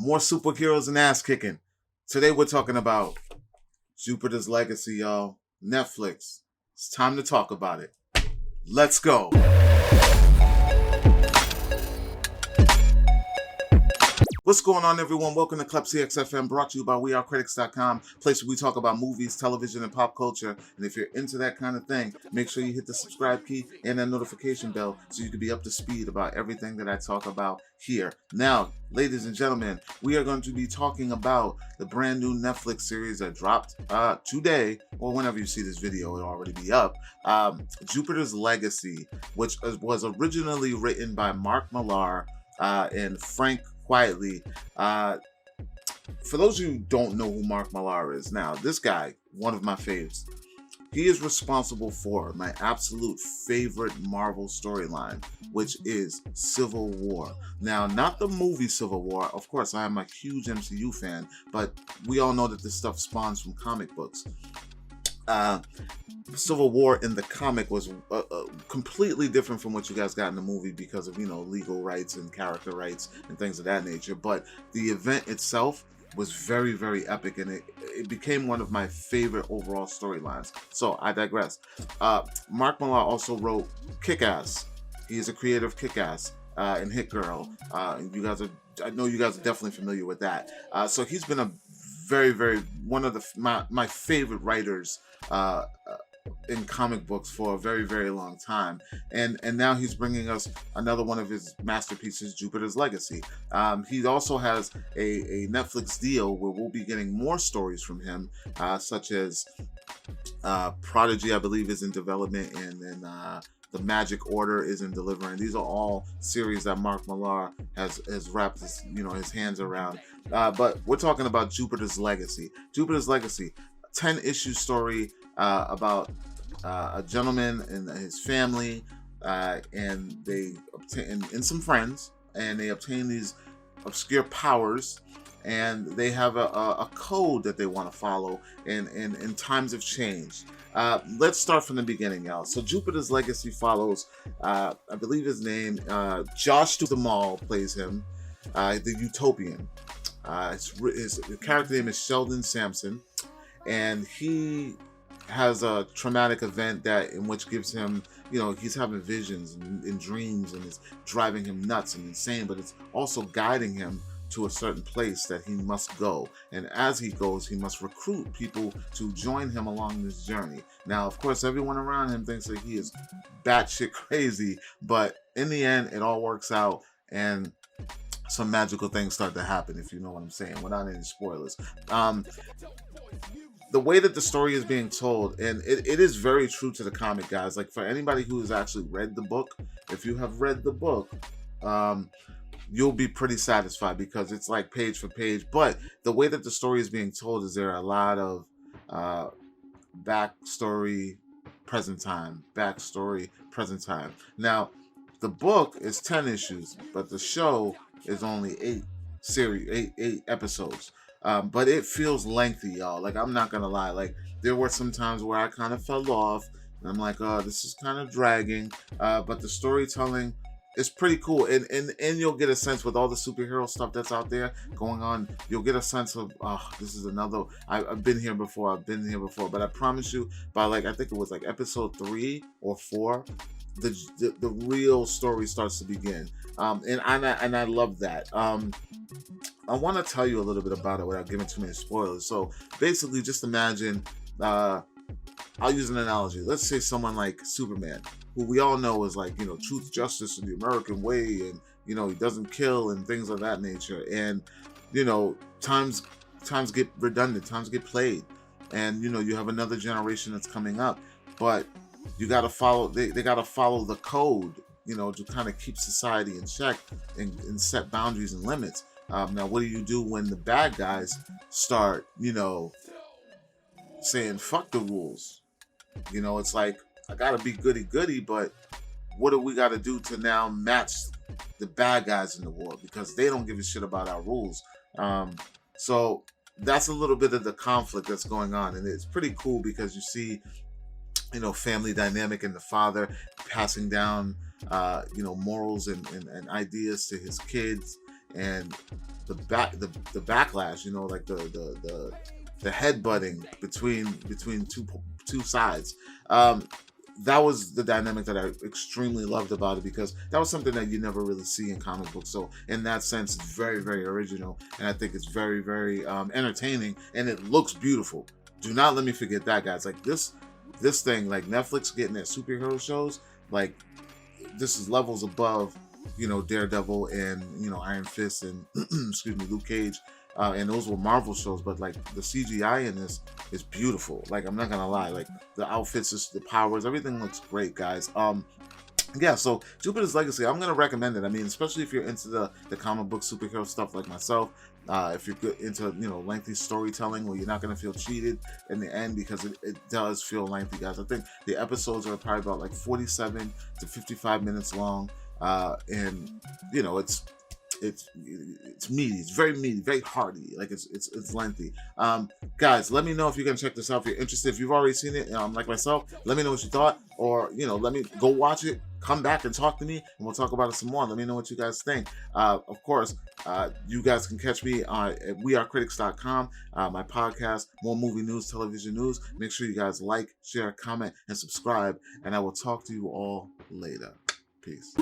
More superheroes and ass kicking. Today we're talking about Jupiter's Legacy, y'all. Netflix. It's time to talk about it. Let's go. What's going on, everyone? Welcome to Klepcx FM, brought to you by WeAreCritics.com, place where we talk about movies, television, and pop culture. And if you're into that kind of thing, make sure you hit the subscribe key and that notification bell so you can be up to speed about everything that I talk about here. Now, ladies and gentlemen, we are going to be talking about the brand new Netflix series that dropped today, or whenever you see this video, it'll already be up. Jupiter's Legacy, which was originally written by Mark Millar and Frank Quietly. For those of you who don't know who Mark Millar is, now this guy, one of my faves, he is responsible for my absolute favorite Marvel storyline, which is Civil War. Now, not the movie Civil War. Of course, I am a huge MCU fan, but we all know that this stuff spawns from comic books. Civil War in the comic was completely different from what you guys got in the movie because of, legal rights and character rights and things of that nature. But the event itself was very, very epic, and it became one of my favorite overall storylines. So I digress. Mark Millar also wrote Kick-Ass. He is a creator of Kick-Ass and Hit Girl. I know you guys are definitely familiar with that. So he's been a very, very one of my favorite writers in comic books for a very, very long time, and now he's bringing us another one of his masterpieces, Jupiter's Legacy. He also has a Netflix deal where we'll be getting more stories from him, such as Prodigy, I believe, is in development, and then The Magic Order is in delivery. These are all series that Mark Millar has wrapped his hands around. But we're talking about Jupiter's Legacy. Jupiter's Legacy, 10-issue story about a gentleman and his family, and they obtain and some friends, and they obtain these obscure powers, and they have a code that they want to follow in times of change. Let's start from the beginning, y'all. So Jupiter's Legacy follows, I believe his name, Josh Duhamel plays him, the Utopian. His character name is Sheldon Sampson, and he has a traumatic event in which gives him, he's having visions and dreams, and it's driving him nuts and insane, but it's also guiding him to a certain place that he must go. And as he goes, he must recruit people to join him along this journey. Now, of course, everyone around him thinks that he is batshit crazy, but in the end, it all works out, and some magical things start to happen, if you know what I'm saying, without any spoilers. The way that the story is being told, and it is very true to the comic, guys. Like, for anybody who has actually read the book, if you have read the book, you'll be pretty satisfied because it's like page for page. But the way that the story is being told is there are a lot of backstory, present time. Now, the book is 10 issues, but the show is only 8 episodes. But it feels lengthy, y'all. Like, I'm not gonna lie. Like, there were some times where I kind of fell off, and I'm like, oh, this is kind of dragging. But the storytelling is pretty cool, and you'll get a sense with all the superhero stuff that's out there going on. You'll get a sense of, this is another. I've been here before. But I promise you, by I think it was episode 3 or 4, the real story starts to begin. And I love that. I want to tell you a little bit about it without giving too many spoilers. So basically, just imagine, I'll use an analogy. Let's say someone like Superman, who we all know is truth, justice, and the American way, and he doesn't kill and things of that nature. And times get redundant, times get played, and you have another generation that's coming up, but you got to follow. They got to follow the code, to kind of keep society in check and set boundaries and limits. Now, what do you do when the bad guys start, saying, fuck the rules? It's like, I gotta be goody-goody, but what do we gotta do to now match the bad guys in the world? Because they don't give a shit about our rules. So that's a little bit of the conflict that's going on. And it's pretty cool because you see, family dynamic and the father passing down, morals and ideas to his kids. and the backlash, you know, like the headbutting between two sides. That was the dynamic that I extremely loved about it, because that was something that you never really see in comic books. So in that sense, it's very, very original, and I think it's very, very entertaining, and it looks beautiful. Do not let me forget that, guys. Like this thing, like Netflix getting their superhero shows, like this is levels above, you know, Daredevil and, you know, Iron Fist and excuse me, Luke Cage. And those were Marvel shows, but like the CGI in this is beautiful. Like, I'm not gonna lie, like the outfits, just the powers, everything looks great, guys. Yeah, so Jupiter's Legacy, I'm gonna recommend it. I mean, especially if you're into the comic book superhero stuff like myself. If you're good into, you know, lengthy storytelling where you're not gonna feel cheated in the end, because it does feel lengthy, guys. I think the episodes are probably about like 47 to 55 minutes long, and you know, it's meaty. It's very meaty, very hearty. Like it's lengthy. Guys, let me know if you can check this out if you're interested. If you've already seen it, like myself, let me know what you thought, or, you know, let me go watch it. Come back and talk to me, and we'll talk about it some more. Let me know what you guys think. Of course, you guys can catch me at wearecritics.com, my podcast, more movie news, television news. Make sure you guys like, share, comment, and subscribe, and I will talk to you all later. Peace.